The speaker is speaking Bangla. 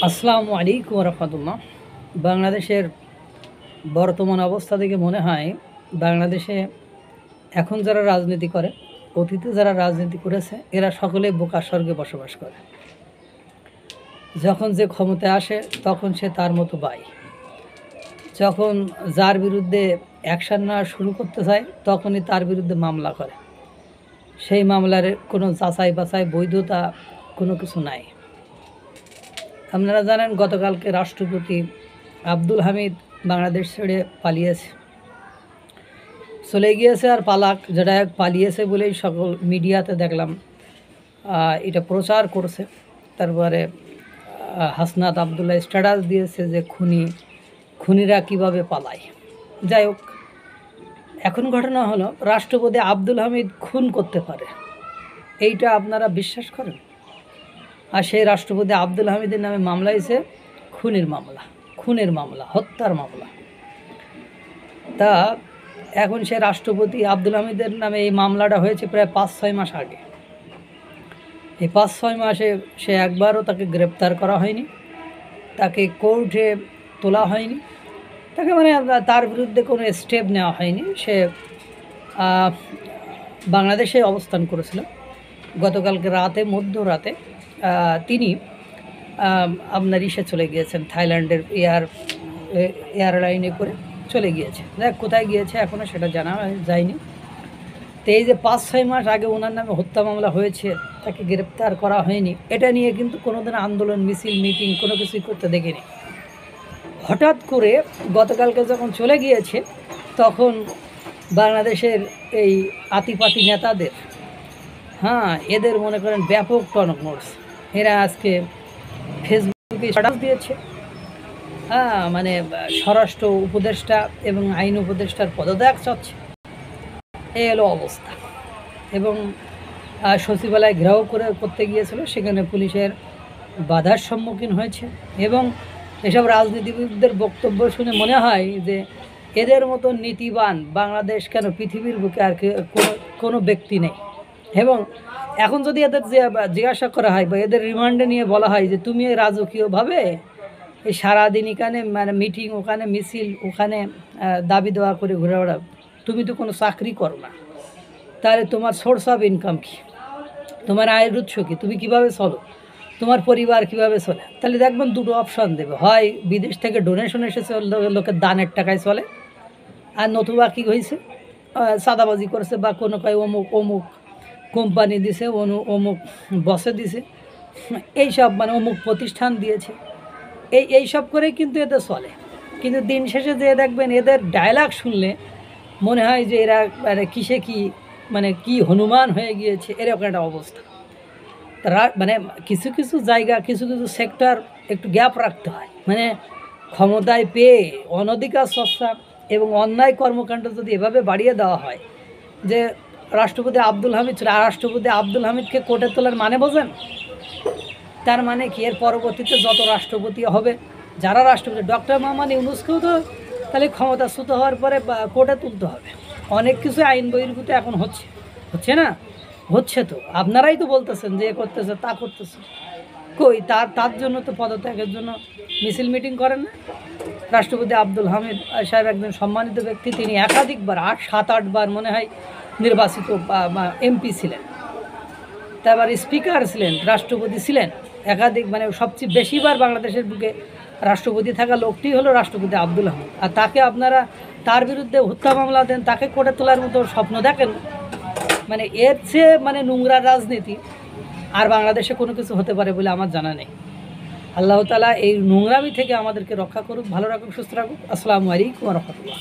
আসসালামু আলাইকুম রহমতুল্লাহ। বাংলাদেশের বর্তমান অবস্থা দেখে মনে হয় বাংলাদেশে এখন যারা রাজনীতি করে, অতীতে যারা রাজনীতি করেছে, এরা সকলেই বোকা স্বর্গে বসবাস করে। যখন যে ক্ষমতায় আসে তখন সে তার মতো বাই, যখন যার বিরুদ্ধে অ্যাকশান নেওয়া শুরু করতে চায় তখনই তার বিরুদ্ধে মামলা করে। সেই মামলার কোনো যাচাই বাছাই বৈধতা কোনো কিছু নাই। আপনারা জানেন গতকালকে রাষ্ট্রপতি আব্দুল হামিদ বাংলাদেশ ছেড়ে পালিয়েছে, চলে গিয়েছে। আর পালাক, যেটা পালিয়েছে বলেই সকল মিডিয়াতে দেখলাম এটা প্রচার করছে। তারপরে হাসনাত আবদুল্লাহ স্ট্যাটাস দিয়েছে যে খুনিরা কিভাবে পালায়। যাই হোক, এখন ঘটনা হলো রাষ্ট্রপতি আব্দুল হামিদ খুন করতে পারে, এইটা আপনারা বিশ্বাস করেন? আর সেই রাষ্ট্রপতি আব্দুল হামিদের নামে মামলা হয়েছে খুনের মামলা, হত্যার মামলা। তা এখন সে রাষ্ট্রপতি আব্দুল হামিদের নামে এই মামলাটা হয়েছে প্রায় 5-6 মাস আগে। এই 5-6 মাসে সে একবারও তাকে গ্রেপ্তার করা হয়নি, তাকে কোর্টে তোলা হয়নি, তাকে তার বিরুদ্ধে কোনো স্টেপ নেওয়া হয়নি। সে বাংলাদেশে অবস্থান করেছিল। গতকালকে মধ্যরাতে তিনি আপনার চলে গিয়েছেন, থাইল্যান্ডের এয়ারলাইনে করে চলে গিয়েছে। দেখ কোথায় গিয়েছে এখনও সেটা জানা যায়নি। তো এই যে 5-6 মাস আগে ওনার নামে হত্যা মামলা হয়েছে, তাকে গ্রেপ্তার করা হয়নি, এটা নিয়ে কিন্তু কোনোদিন আন্দোলন, মিছিল, মিটিং কোনো কিছুই করতে দেখিনি। হঠাৎ করে গতকালকে যখন চলে গিয়েছে তখন বাংলাদেশের এই আতিপাতি নেতাদের, এদের মনে করেন ব্যাপক টনক নড়ছে। এরা আজকে ফেসবুকে স্ট্যাটাস দিয়েছে, স্বরাষ্ট্র উপদেষ্টা এবং আইন উপদেষ্টার পদত্যাগ চাচ্ছে। এই হলো অবস্থা। এবং সচিবালয় ঘেরাও করতে গিয়েছিল, সেখানে পুলিশের বাধার সম্মুখীন হয়েছে। এবং এসব রাজনীতিবিদদের বক্তব্য শুনে মনে হয় যে এদের মতো নীতিবান বাংলাদেশ কেন পৃথিবীর বুকে আর কোনো ব্যক্তি নেই। এবং এখন যদি এদের জিজ্ঞাসা করা হয় বা এদের রিমান্ডে নিয়ে বলা হয় যে তুমি রাজকীয়ভাবে এই সারাদিন এখানে মিটিং, ওখানে মিছিল, ওখানে দাবি দেওয়া করে ঘুরে বেড়াও, তুমি তো কোনো চাকরি করো না, তাহলে তোমার সোর্স অফ ইনকাম কী, তোমার আয়ের উৎস কী, তুমি কীভাবে চলো, তোমার পরিবার কিভাবে চলে? তাহলে দেখবেন দুটো অপশান দেবে, হয় বিদেশ থেকে ডোনেশন এসেছে, লোকের দানের টাকায় চলে, আর নতুবা কী হয়েছে, চাঁদাবাজি করেছে বা কোনো অমুক কোম্পানি দিছে, অমুক বসে দিছে, এইসব অমুক প্রতিষ্ঠান দিয়েছে, এইসব করেই কিন্তু এদের চলে। কিন্তু দিন শেষে যে দেখবেন এদের ডায়লগ শুনলে মনে হয় যে এরা কিসে কি হনুমান হয়ে গিয়েছে, এরকম একটা অবস্থা। তারা কিছু কিছু জায়গা, কিছু কিছু সেক্টর একটু গ্যাপ রাখতে হয়। ক্ষমতায় পেয়ে অনধিকার চর্চা এবং অন্যায় কর্মকাণ্ড যদি এভাবে বাড়িয়ে দেওয়া হয় যে রাষ্ট্রপতি আব্দুল হামিদকে কোর্টে তোলার বোঝেন? তার কি এর পরবর্তীতে যত রাষ্ট্রপতি হবে, যারা রাষ্ট্রপতি, ডক্টর মোহাম্মদ ইউনূসকেও তো তাহলে ক্ষমতাচ্যুত হওয়ার পরে কোর্টে তুলতে হবে। অনেক কিছু আইন বহির্ভূত এখন হচ্ছে না, হচ্ছে তো। আপনারাই তো বলতেছেন যে করতেছে, তা করতেছে, কই তার জন্য তো পদত্যাগের জন্য মিছিল মিটিং করেন না? রাষ্ট্রপতি আব্দুল হামিদ সাহেব একজন সম্মানিত ব্যক্তি, তিনি একাধিকবার 7-8 বার মনে হয় নির্বাচিত এমপি ছিলেন, তারপর স্পিকার ছিলেন, রাষ্ট্রপতি ছিলেন একাধিক, সবচেয়ে বেশিবার বাংলাদেশের বুকে রাষ্ট্রপতি থাকা লোকটি হলো রাষ্ট্রপতি আব্দুল হামিদ। আর তাকে আপনারা তার বিরুদ্ধে হত্যা মামলা দেন, তাকে কোর্টে তোলার মতো স্বপ্ন দেখেন? এর চেয়ে নোংরা রাজনীতি আর বাংলাদেশে কোনো কিছু হতে পারে বলে আমার জানা নেই। আল্লাহ তাআলা এই নোংরামি থেকে আমাদেরকে রক্ষা করুক, ভালো রাখুক, সুস্থ রাখুক। আসসালামু আলাইকুম ওয়া রাহমাতুল্লাহ।